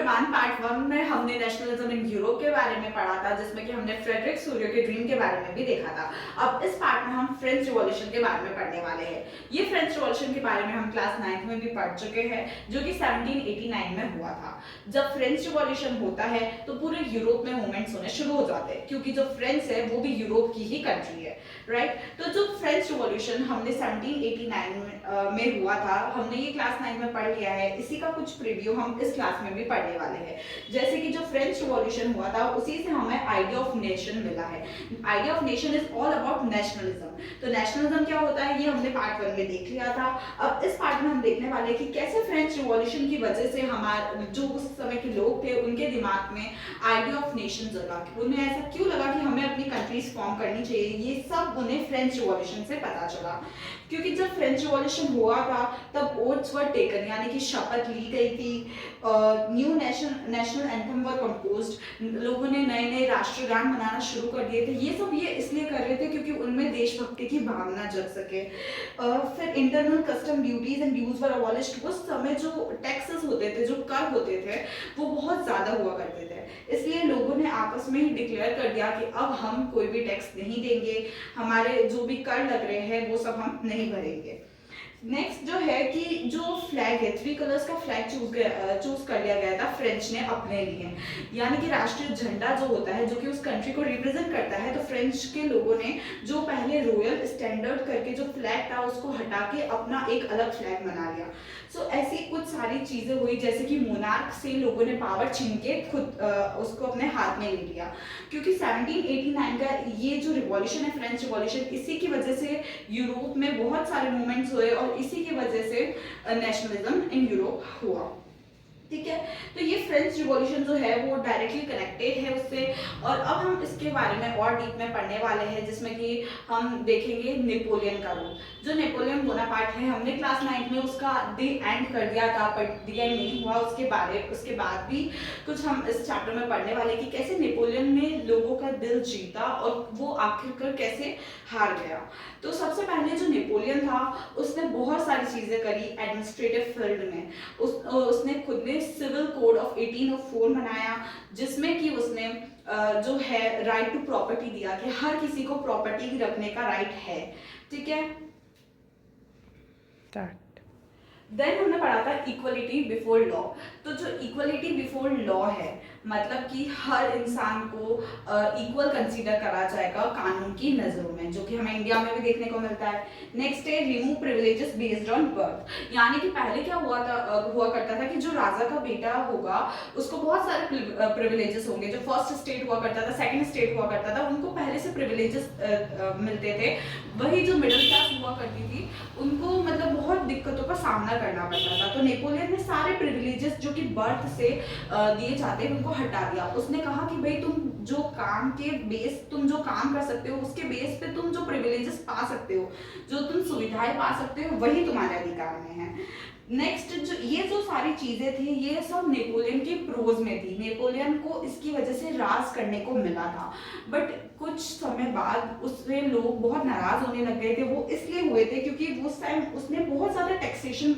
One part 1 में हमने nationalism in Europe के बारे में पढ़ा था, जिसमें कि हमने फ्रेडरिक सूरियो के ड्रीम के बारे में भी देखा था। अब इस पार्ट में हम फ्रेंच रिवॉल्यूशन के बारे में पढ़ने वाले हैं। ये फ्रेंच रिवॉल्यूशन के बारे में हम क्लास 9th में भी पढ़ चुके हैं, जो कि 1789 में हुआ था। जब फ्रेंच रिवॉल्यूशन होता है तो पूरे यूरोप में मूवमेंट्स होने शुरू हो जाते हैं, क्योंकि जो फ्रेंच है वो भी यूरोप की ही कंट्री है, राइट। तो जो फ्रेंच रिवॉल्यूशन हमने 1789 में हुआ था, हमने ये क्लास 9 में पढ़ लिया है। इसी का कुछ प्रीव्यू हम इस क्लास में भी पढ़ने वाले हैं। जैसे कि जो फ्रेंच रिवॉल्यूशन हुआ था, उसी से हमें आइडिया ऑफ नेशन मिला है। Idea of nation is all about nationalism. तो नेशनलिज्म क्या होता है, ये हमने पार्ट 1 में देख लिया था। अब इस पार्ट में हम देखने वाले हैं कि कैसे फ्रेंच रिवॉल्यूशन की वजह से हमारे जो उस समय के लोग थे, उनके दिमाग में आइडिया ऑफ नेशन जगा। उन्हें ऐसा क्यों लगा कि हमें अपनी कंट्रीज फॉर्म करनी चाहिए, ये सब उन्हें फ्रेंच रिवॉल्यूशन से पता चला। क्योंकि जब फ्रेंच रिवॉल्यूशन हुआ था तब ओथ्स वर टेकन, यानी कि शपथ ली गई थी। न्यू नेशनल एंथम वर कंपोज्ड, लोगों ने नए नए राष्ट्रगान बनाना शुरू कर दिए थे। ये सब ये इसलिए कर रहे थे क्योंकि उनमें देशभक्ति की भावना जग सके। फिर internal custom duties and dues were abolished. उस समय जो टैक्सेस होते थे, जो कर होते थे, वो बहुत ज्यादा हुआ करते थे। इसलिए लोगों ने आपस में ही डिक्लेयर कर दिया कि अब हम कोई भी टैक्स नहीं देंगे, हमारे जो भी कर लग रहे हैं वो सब हम नहीं भरेंगे। नेक्स्ट जो है कि जो फ्लैग है, 3 कलर्स का फ्लैग चूज कर लिया गया था फ्रेंच ने अपने लिए, यानी कि राष्ट्रीय झंडा जो होता है, जो कि उस कंट्री को रिप्रेजेंट करता है। तो फ्रेंच के लोगों ने जो पहले रॉयल स्टैंडर्ड करके जो फ्लैग था उसको हटा के अपना एक अलग फ्लैग बना लिया। सो ऐसी कुछ सारी चीजें हुई, जैसे कि मोनार्क से लोगों ने पावर छीन के खुद उसको अपने हाथ में ले लिया। क्योंकि 1789 का ये जो रिवॉल्यूशन है, फ्रेंच रिवॉल्यूशन, इसी की वजह से यूरोप में बहुत सारे मूवमेंट्स हुए और इसी की वजह से नेशनलिज्म इन यूरोप हुआ। ठीक है, तो ये फ्रेंच रिवॉल्यूशन जो है वो डायरेक्टली कनेक्टेड है उससे। और अब हम इसके बारे में और डीप में पढ़ने वाले हैं, जिसमें कि हम देखेंगे नेपोलियन का रोल। जो नेपोलियन बोनापार्ट है, हमने क्लास 9 में उसका दी एंड कर दिया था, बट दी एंड नहीं हुआ। उसके बाद भी कुछ हम इस चैप्टर में पढ़ने वाले कि कैसे नेपोलियन ने लोगों का दिल जीता और वो आखिरकार कैसे हार गया। तो सबसे पहले जो नेपोलियन था, उसने बहुत सारी चीजें करी एडमिनिस्ट्रेटिव फील्ड में। उसने खुद ने सिविल कोड ऑफ 1804 बनाया, जिसमें कि उसने जो है राइट टू प्रॉपर्टी दिया कि हर किसी को प्रॉपर्टी रखने का राइट है। ठीक है, देन हमने पढ़ा था इक्वलिटी बिफोर लॉ। तो जो इक्वलिटी बिफोर लॉ है, मतलब कि हर इंसान को इक्वल कंसीडर करा जाएगा कानून की नजरों में, जो कि हमें इंडिया में भी देखने को मिलता है। नेक्स्ट है remove privileges based on birth, यानी कि पहले क्या हुआ करता था कि जो राजा का बेटा होगा उसको बहुत सारे प्रिविलेजेस होंगे। जो फर्स्ट स्टेट हुआ करता था, सेकंड स्टेट हुआ करता था, उनको पहले से प्रिविलेजेस मिलते थे। वही जो मिडिल क्लास हुआ करती थी, उनको मतलब बहुत दिक्कतों का सामना करना पड़ता था। तो नेपोलियन ने सारे प्रिविलेजेस जो कि बर्थ से दिए जाते हैं उनको हटा दिया। उसने कहा कि भाई तुम जो काम कर सकते हो, उसके बेस पे तुम जो प्रिविलेजेस पा सकते हो, जो तुम सुविधाएं पा सकते हो, वही तुम्हारे अधिकार में है। नेक्स्ट जो सारी चीजें थी, ये सब नेपोलियन के प्रोज में थी। नेपोलियन को इसकी वजह से राज करने को मिला था, बट कुछ समय बाद उससे लोग बहुत नाराज होने लग गए थे। वो इसलिए हुए थे क्योंकि उस टाइम उसने बहुत ज्यादा टैक्सेशन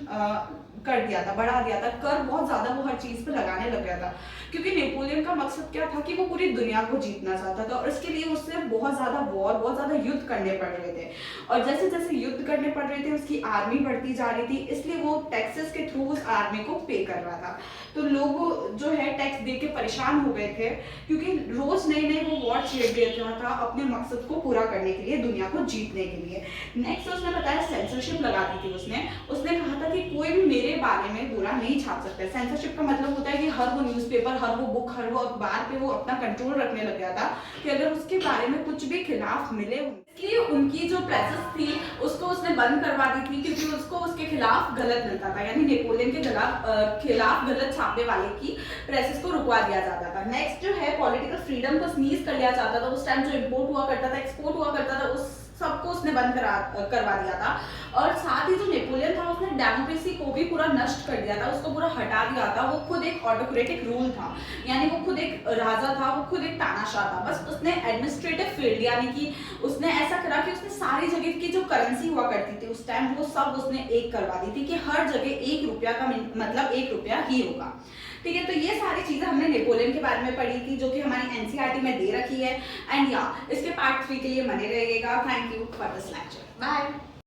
कर दिया था, बढ़ा दिया था, कर बहुत ज्यादा वो हर चीज पे लगाने लग गया था। क्योंकि नेपोलियन का मकसद क्या था कि वो पूरी दुनिया को जीतना चाहता था, और इसके लिए उससे बहुत ज्यादा युद्ध करने पड़ रहे थे। और जैसे जैसे युद्ध करने पड़ रहे थे, उसकी आर्मी बढ़ती जा रही थी, इसलिए वो टैक्सेस के थ्रू उस आर्मी को पे कर रहा था। तो लोग जो है टैक्स दे के परेशान हो गए थे, क्योंकि रोज नए वो वॉर छेड़ देता था अपने मकसद को पूरा करने के लिए, दुनिया को जीतने के लिए। नेक्स्ट उसने बताया सेंसरशिप लगा दी थी उसने कहा था कि कोई भी मेरे बारे में बुरा नहीं छाप सकता। सेंसरशिप का मतलब होता है कि हर वो न्यूज़पेपर, हर वो बुक, हर वो अखबार पे वो अपना कंट्रोल रखने लग गया था कि अगर उसके बारे में कुछ भी खिलाफ मिले, इसलिए उनकी जो प्रेसेस थी उसको उसने बंद करवा दी थी, क्योंकि उसको उसके खिलाफ गलत मिलता था। यानी नेपोलियन के खिलाफ गलत छापने वाले की प्रेसेस को रुकवा दिया जाता था। नेक्स्ट जो है पॉलिटिकल फ्रीडम को स्नीज कर लिया जाता था। उस टाइम जो इम्पोर्ट हुआ करता था, एक्सपोर्ट हुआ करता था, उस सबको उसने बंद करवा दिया था। और साथ ही जो नेपोलियन था, उसने डेमोक्रेसी को भी पूरा नष्ट कर दिया था, उसको पूरा हटा दिया था। वो खुद एक ऑटोक्रेटिक रूल था, यानी वो खुद एक राजा था, वो खुद एक तानाशाह था। बस उसने एडमिनिस्ट्रेटिव फील्ड, यानी कि उसने ऐसा करा कि उसने सारी जगह की जो करेंसी हुआ करती थी उस टाइम, वो सब उसने एक करवा दी थी कि हर जगह 1 रुपया का मतलब 1 रुपया ही होगा। ठीक है, तो ये सारी चीजें हमने नेपोलियन के बारे में पढ़ी थी, जो कि हमारी एनसीईआरटी में दे रखी है। एंड या इसके पार्ट 3 के लिए बने रहिएगा। Thank you for this lecture. Bye.